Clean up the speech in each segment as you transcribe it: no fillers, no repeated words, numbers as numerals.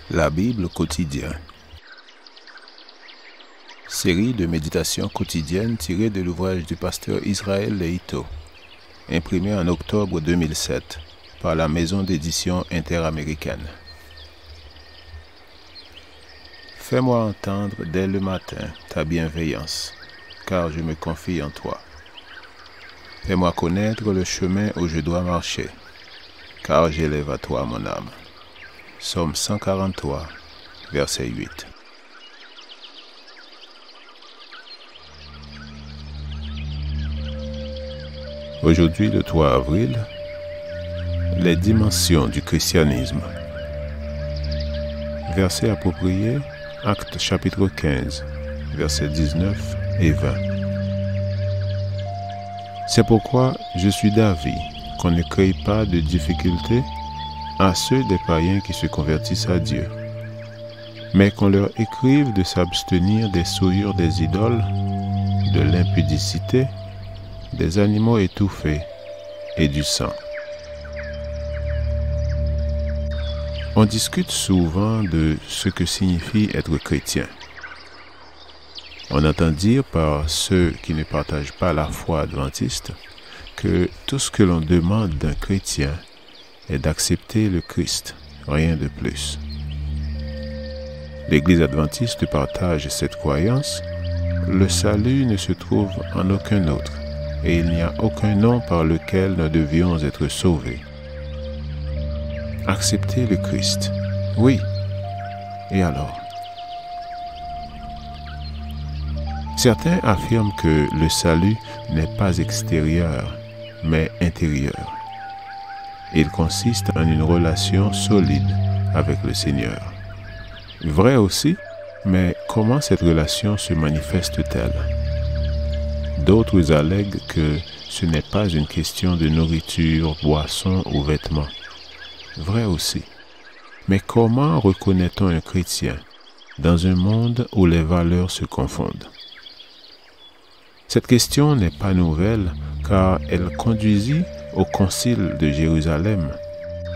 La Bible quotidien. Série de méditations quotidiennes tirées de l'ouvrage du pasteur Israël Leito, imprimé en octobre 2007 par la maison d'édition interaméricaine. Fais-moi entendre dès le matin ta bienveillance, car je me confie en toi. Fais-moi connaître le chemin où je dois marcher, car j'élève à toi mon âme. Psaume 143, verset 8. Aujourd'hui, le 3 avril, les dimensions du christianisme. Verset approprié, Actes chapitre 15, versets 19 et 20. C'est pourquoi je suis d'avis qu'on ne crée pas de difficultés à ceux des païens qui se convertissent à Dieu, mais qu'on leur écrive de s'abstenir des souillures des idoles, de l'impudicité, des animaux étouffés et du sang. On discute souvent de ce que signifie être chrétien. On entend dire par ceux qui ne partagent pas la foi adventiste que tout ce que l'on demande d'un chrétien est d'accepter le Christ, rien de plus. L'Église adventiste partage cette croyance. Le salut ne se trouve en aucun autre, et il n'y a aucun nom par lequel nous devions être sauvés. Accepter le Christ, oui. Et alors? Certains affirment que le salut n'est pas extérieur, mais intérieur. Il consiste en une relation solide avec le Seigneur. Vrai aussi, mais comment cette relation se manifeste-t-elle? D'autres allèguent que ce n'est pas une question de nourriture, boisson ou vêtements. Vrai aussi. Mais comment reconnaît-on un chrétien dans un monde où les valeurs se confondent? Cette question n'est pas nouvelle car elle conduisit au Concile de Jérusalem,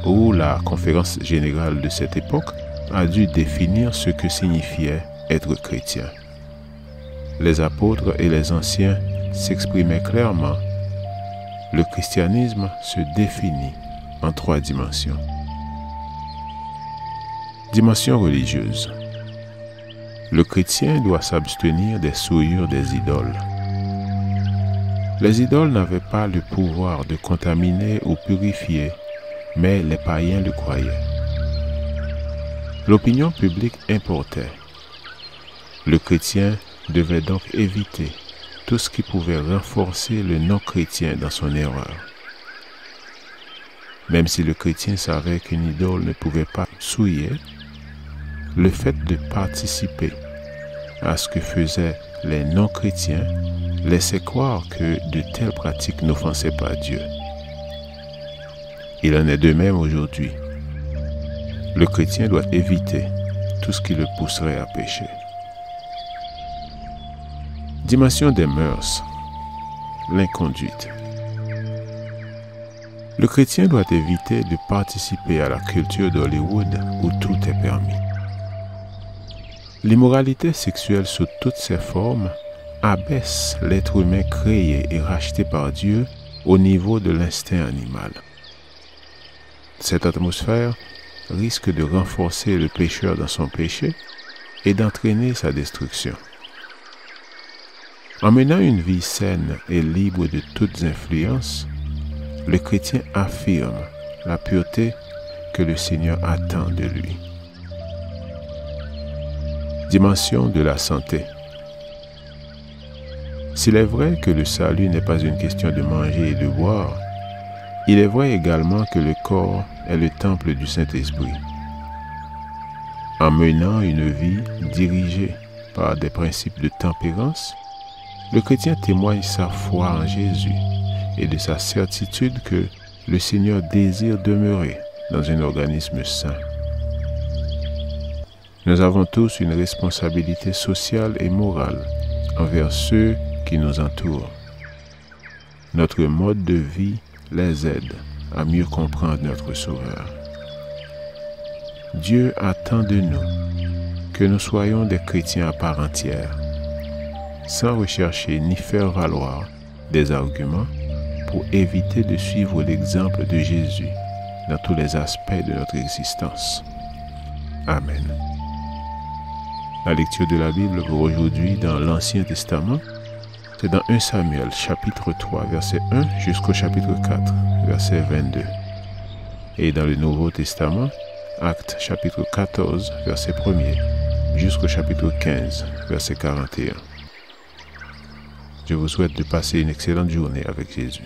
où la conférence générale de cette époque a dû définir ce que signifiait être chrétien. Les apôtres et les anciens s'exprimaient clairement. Le christianisme se définit en 3 dimensions. Dimension religieuse. Le chrétien doit s'abstenir des souillures des idoles. Les idoles n'avaient pas le pouvoir de contaminer ou purifier, mais les païens le croyaient. L'opinion publique importait. Le chrétien devait donc éviter tout ce qui pouvait renforcer le non-chrétien dans son erreur. Même si le chrétien savait qu'une idole ne pouvait pas souiller, le fait de participer à ce que faisaient les non-chrétiens laissait croire que de telles pratiques n'offensaient pas Dieu. Il en est de même aujourd'hui. Le chrétien doit éviter tout ce qui le pousserait à pécher. Dimension des mœurs. L'inconduite. Le chrétien doit éviter de participer à la culture d'Hollywood où tout est permis. L'immoralité sexuelle sous toutes ses formes abaisse l'être humain créé et racheté par Dieu au niveau de l'instinct animal. Cette atmosphère risque de renforcer le pécheur dans son péché et d'entraîner sa destruction. En menant une vie saine et libre de toutes influences, le chrétien affirme la pureté que le Seigneur attend de lui. Dimension de la santé. S'il est vrai que le salut n'est pas une question de manger et de boire, il est vrai également que le corps est le temple du Saint-Esprit. En menant une vie dirigée par des principes de tempérance, le chrétien témoigne sa foi en Jésus et de sa certitude que le Seigneur désire demeurer dans un organisme sain. Nous avons tous une responsabilité sociale et morale envers ceux qui nous entourent. Notre mode de vie les aide à mieux comprendre notre Sauveur. Dieu attend de nous que nous soyons des chrétiens à part entière, sans rechercher ni faire valoir des arguments pour éviter de suivre l'exemple de Jésus dans tous les aspects de notre existence. Amen. La lecture de la Bible pour aujourd'hui dans l'Ancien Testament, c'est dans 1 Samuel chapitre 3 verset 1 jusqu'au chapitre 4 verset 22. Et dans le Nouveau Testament, Actes chapitre 14 verset 1er jusqu'au chapitre 15 verset 41. Je vous souhaite de passer une excellente journée avec Jésus.